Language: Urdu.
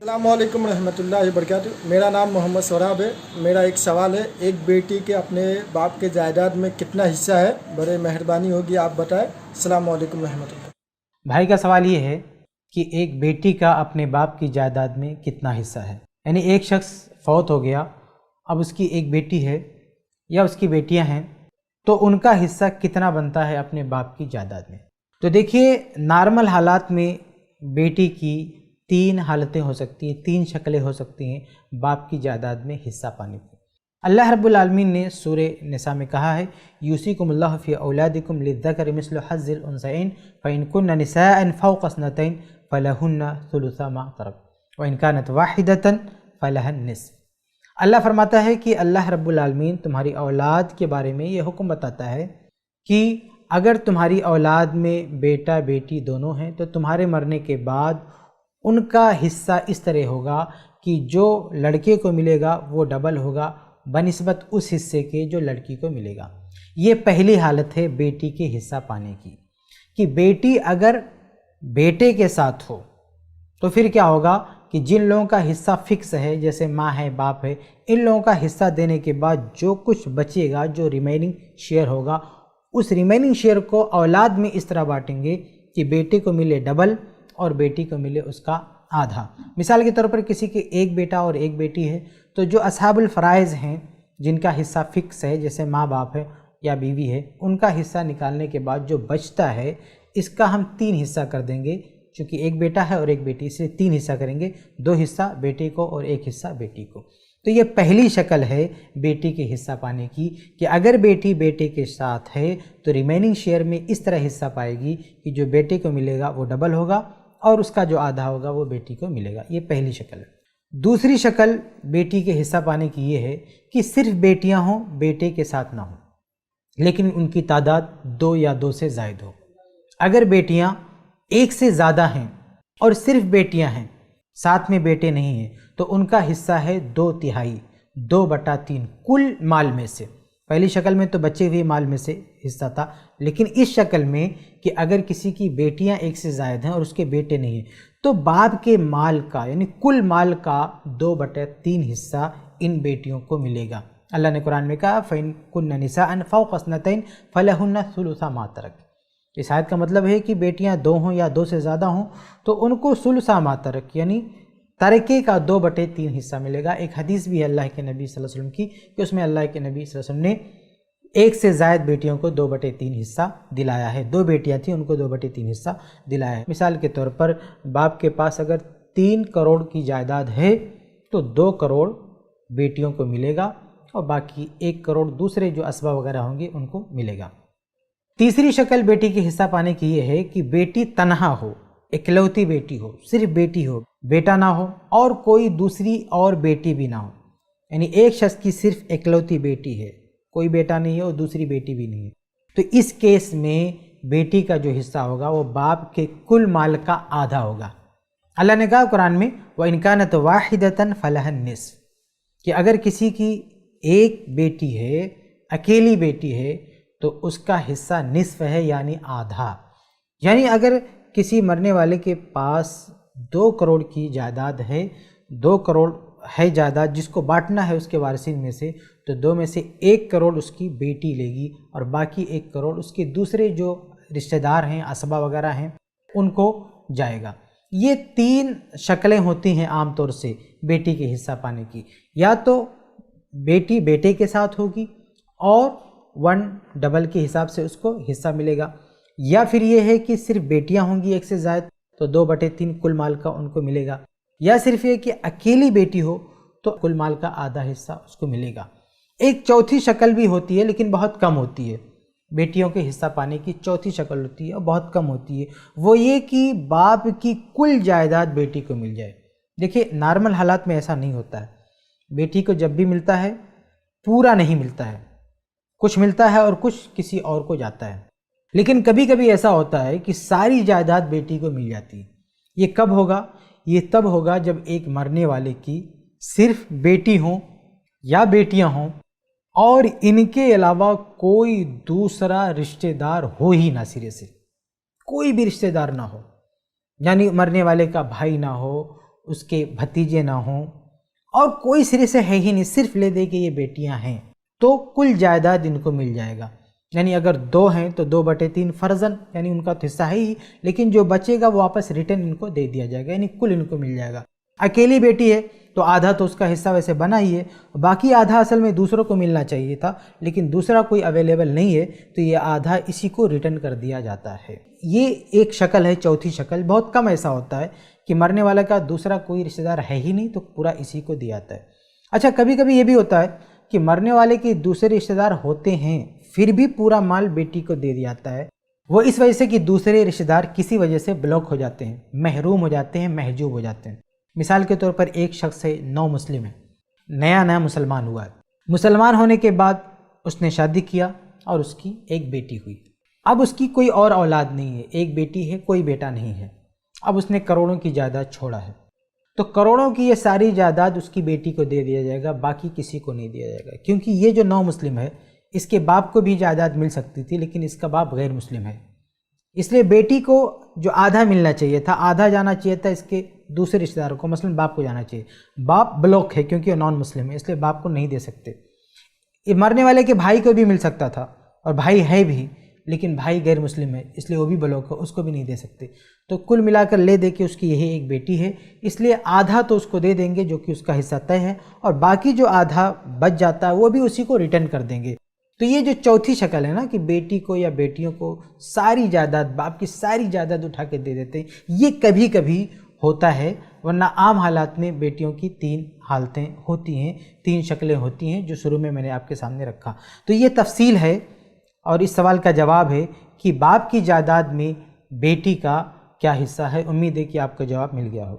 السلام علیکم ورحمۃ اللہ وبرکاتہ۔ میرا نام محمد سوراب ہے۔ میرا ایک سوال ہے، ایک بیٹی کے اپنے باپ کے جائیداد میں کتنا حصہ ہے؟ بڑے مہربانی ہوگی آپ بتائیں۔ السلام علیکم ورحمۃ اللہ۔ بھائی کا سوال یہ ہے کہ ایک بیٹی کا اپنے باپ کی جائیداد میں کتنا حصہ ہے، یعنی ایک شخص فوت ہو گیا، اب اس کی ایک بیٹی ہے یا اس کی بیٹیاں ہیں، تو ان کا حصہ کتنا بنتا ہے اپنے باپ کی جائیداد میں۔ تو دیکھیے، نارمل حالات میں بیٹی کی 3 حالتیں ہو سکتی ہیں، 3 شکلیں ہو سکتی ہیں باپ کی جائیداد میں حصہ پانے کی۔ اللہ رب العالمین نے سورہ نساء میں کہا ہے، یوصیکم اللہ فی اولادکم للذکر مثل حظ الانثیین فإن کن نساء فوق اثنتین فلہن ثلث ما ترک وإن کانت واحدۃ فلہا النصف۔ اللہ فرماتا ہے کہ اللہ رب العالمین تمہاری اولاد کے بارے میں یہ حکم بتاتا ہے کہ اگر تمہاری اولاد میں بیٹا بیٹی دونوں ہیں تو تمہارے مرنے کے بعد ان کا حصہ اس طرح ہوگا کہ جو لڑکے کو ملے گا وہ ڈبل ہوگا بنسبت اس حصے کے جو لڑکی کو ملے گا۔ یہ پہلی حالت ہے بیٹی کے حصہ پانے کی، کہ بیٹی اگر بیٹے کے ساتھ ہو تو پھر کیا ہوگا کہ جن لوگوں کا حصہ فکس ہے، جیسے ماں ہے، باپ ہے، ان لوگوں کا حصہ دینے کے بعد جو کچھ بچے گا، جو ریمیننگ شیئر ہوگا، اس ریمیننگ شیئر کو اولاد میں اس طرح بانٹیں گے کہ بیٹے کو ملے ڈبل اور بیٹی کو ملے اس کا آدھا۔ مثال کے طور پر کسی کے ایک بیٹا اور ایک بیٹی ہے، تو جو اصحاب الفرائض ہیں، جن کا حصہ فکس ہے، جیسے ماں باپ ہے یا بیوی ہے، ان کا حصہ نکالنے کے بعد جو بچتا ہے اس کا ہم 3 حصہ کر دیں گے، چونکہ ایک بیٹا ہے اور ایک بیٹی، اس لیے 3 حصہ کریں گے، 2 حصہ بیٹے کو اور 1 حصہ بیٹی کو۔ تو یہ پہلی شکل ہے بیٹی کے حصہ پانے کی، کہ اگر بیٹی بیٹے کے ساتھ ہے تو ریمیننگ شیئر میں اس طرح حصہ پائے گی کہ جو بیٹے کو ملے گا وہ ڈبل ہوگا اور اس کا جو آدھا ہوگا وہ بیٹی کو ملے گا۔ یہ پہلی شکل ہے۔ دوسری شکل بیٹی کے حصہ پانے کی یہ ہے کہ صرف بیٹیاں ہوں، بیٹے کے ساتھ نہ ہوں، لیکن ان کی تعداد 2 یا 2 سے زائد ہو۔ اگر بیٹیاں 1 سے زیادہ ہیں اور صرف بیٹیاں ہیں، ساتھ میں بیٹے نہیں ہیں، تو ان کا حصہ ہے 2/3، 2/3 کل مال میں سے۔ پہلی شکل میں تو بچے ہوئے مال میں سے حصہ تھا، لیکن اس شکل میں کہ اگر کسی کی بیٹیاں 1 سے زائد ہیں اور اس کے بیٹے نہیں ہیں، تو باپ کے مال کا یعنی کل مال کا 2/3 حصہ ان بیٹیوں کو ملے گا۔ اللہ نے قرآن میں کہا فَإِن كُنَّ نِسَاءً فَوْقَ اثْنَتَيْنِ فَلَهُنَّ ثُلُثَ مَا تَرَكَ۔ اس آیت کا مطلب ہے کہ بیٹیاں 2 ہوں یا 2 سے زیادہ ہوں تو ان کو ثلث ما ترک یعنی ترکے کا 2/3 حصہ ملے گا۔ ایک حدیث بھی ہے اللہ کے نبی صلی اللہ علیہ وسلم کی کہ اس میں اللہ کے نبی صلی اللہ علیہ وسلم نے 1 سے زائد بیٹیوں کو 2/3 حصہ دلایا ہے۔ 2 بیٹیاں تھیں، ان کو 2/3 حصہ دلایا ہے۔ مثال کے طور پر باپ کے پاس اگر 3 کروڑ کی جائیداد ہے تو 2 کروڑ بیٹیوں کو ملے گا اور باقی 1 کروڑ دوسرے جو اسبہ وغیرہ ہوں گے ان کو ملے گا۔ تیسری شکل بیٹی کے حصہ پانے کی یہ ہے کہ بیٹی تنہا ہو، اکلوتی بیٹی ہو، صرف بیٹی ہو، بیٹا نہ ہو اور کوئی دوسری اور بیٹی بھی نہ ہو، یعنی ایک شخص کی صرف اکلوتی بیٹی ہے، کوئی بیٹا نہیں ہے اور دوسری بیٹی بھی نہیں ہے، تو اس کیس میں بیٹی کا جو حصہ ہوگا وہ باپ کے کل مال کا آدھا ہوگا۔ اللہ نے کہا قرآن میں وَإِن كَانَتْ وَاحِدَةً فَلَهَا النِّصْفُ، کہ اگر کسی کی ایک بیٹی ہے، اکیلی بیٹی ہے، تو اس کا حصہ نصف ہے یعنی آدھا۔ یعنی اگر کسی مرنے والے کے پاس 2 کروڑ کی جائیداد ہے، 2 کروڑ ہے جائیداد جس کو بانٹنا ہے اس کے وارثین میں سے، تو 2 میں سے 1 کروڑ اس کی بیٹی لے گی اور باقی 1 کروڑ اس کے دوسرے جو رشتہ دار ہیں، اسبہ وغیرہ ہیں، ان کو جائے گا۔ یہ 3 شکلیں ہوتی ہیں عام طور سے بیٹی کے حصہ پانے کی، یا تو بیٹی بیٹے کے ساتھ ہوگی اور 1 ڈبل کے حساب سے اس کو حصہ ملے گا، یا پھر یہ ہے کہ صرف بیٹیاں ہوں گی 1 سے زائد تو 2/3 کل مال کا ان کو ملے گا، یا صرف یہ کہ اکیلی بیٹی ہو تو کل مال کا آدھا حصہ اس کو ملے گا۔ ایک چوتھی شکل بھی ہوتی ہے لیکن بہت کم ہوتی ہے، بیٹیوں کے حصہ پانے کی چوتھی شکل ہوتی ہے اور بہت کم ہوتی ہے، وہ یہ کہ باپ کی کل جائیداد بیٹی کو مل جائے۔ دیکھیے، نارمل حالات میں ایسا نہیں ہوتا ہے، بیٹی کو جب بھی ملتا ہے پورا نہیں ملتا ہے، کچھ ملتا ہے اور کچھ کسی اور کو جاتا ہے، لیکن کبھی کبھی ایسا ہوتا ہے کہ ساری جائیداد بیٹی کو مل جاتی ہے۔ یہ کب ہوگا؟ یہ تب ہوگا جب ایک مرنے والے کی صرف بیٹی ہوں یا بیٹیاں ہوں اور ان کے علاوہ کوئی دوسرا رشتہ دار ہو ہی نہ، سرے سے کوئی بھی رشتہ دار نہ ہو، یعنی مرنے والے کا بھائی نہ ہو، اس کے بھتیجے نہ ہوں اور کوئی سرے سے ہے ہی نہیں، صرف لے دے کہ یہ بیٹیاں ہیں، تو کل جائیداد ان کو مل جائے گا۔ یعنی اگر 2 ہیں تو 2/3 فرضاً، یعنی ان کا تو حصہ ہے ہی، لیکن جو بچے گا وہ واپس ریٹرن ان کو دے دیا جائے گا، یعنی کل ان کو مل جائے گا۔ اکیلی بیٹی ہے تو آدھا تو اس کا حصہ ویسے بنا ہی ہے، باقی آدھا اصل میں دوسروں کو ملنا چاہیے تھا، لیکن دوسرا کوئی اویلیبل نہیں ہے تو یہ آدھا اسی کو ریٹرن کر دیا جاتا ہے۔ یہ ایک شکل ہے، چوتھی شکل۔ بہت کم ایسا ہوتا ہے کہ مرنے والا کا دوسرا کوئی رشتہ دار ہے ہی نہیں تو پورا اسی کو دیا جاتا ہے۔ اچھا، کبھی کبھی یہ بھی ہوتا ہے کہ مرنے والے کے دوسرے رشتہ دار ہوتے ہیں پھر بھی پورا مال بیٹی کو دے دیا جاتا ہے، وہ اس وجہ سے کہ دوسرے رشتہ دار کسی وجہ سے بلاک ہو جاتے ہیں، محروم ہو جاتے ہیں، محجوب ہو جاتے ہیں۔ مثال کے طور پر ایک شخص ہے، نو مسلم ہے، نیا مسلمان ہوا ہے، مسلمان ہونے کے بعد اس نے شادی کیا اور اس کی ایک بیٹی ہوئی۔ اب اس کی کوئی اور اولاد نہیں ہے، ایک بیٹی ہے، کوئی بیٹا نہیں ہے۔ اب اس نے کروڑوں کی جائیداد چھوڑا ہے، تو کروڑوں کی یہ ساری جائیداد اس کی بیٹی کو دے دیا جائے گا، باقی کسی کو نہیں دیا جائے گا، کیونکہ یہ جو نو مسلم ہے اس کے باپ کو بھی جائیداد مل سکتی تھی، لیکن اس کا باپ غیر مسلم ہے، اس لیے بیٹی کو جو آدھا ملنا چاہیے تھا، آدھا جانا چاہیے تھا اس کے دوسرے رشتہ داروں کو، مثلا باپ کو جانا چاہیے۔ باپ بلاک ہے کیونکہ وہ نان مسلم ہے، اس لیے باپ کو نہیں دے سکتے۔ یہ مرنے والے کے بھائی کو بھی مل سکتا تھا، اور بھائی ہے بھی، لیکن بھائی غیر مسلم ہے اس لیے وہ بھی بلاک ہے، اس کو بھی نہیں دے سکتے۔ تو کل ملا کر لے دے کے اس کی یہی ایک بیٹی ہے، اس لیے آدھا تو اس کو دے دیں گے جو کہ اس کا حصہ طے ہے، اور باقی جو آدھا بچ جاتا ہے وہ بھی اسی کو ریٹرن کر دیں گے۔ تو یہ جو چوتھی شکل ہے نا کہ بیٹی کو یا بیٹیوں کو ساری جائیداد، باپ کی ساری جائیداد اٹھا کے دے دیتے ہیں، یہ کبھی کبھی ہوتا ہے، ورنہ عام حالات میں بیٹیوں کی 3 حالتیں ہوتی ہیں، 3 شکلیں ہوتی ہیں جو شروع میں نے آپ کے سامنے رکھا۔ تو یہ تفصیل ہے اور اس سوال کا جواب ہے کہ باپ کی جائیداد میں بیٹی کا کیا حصہ ہے۔ امید ہے کہ آپ کا جواب مل گیا ہوگا۔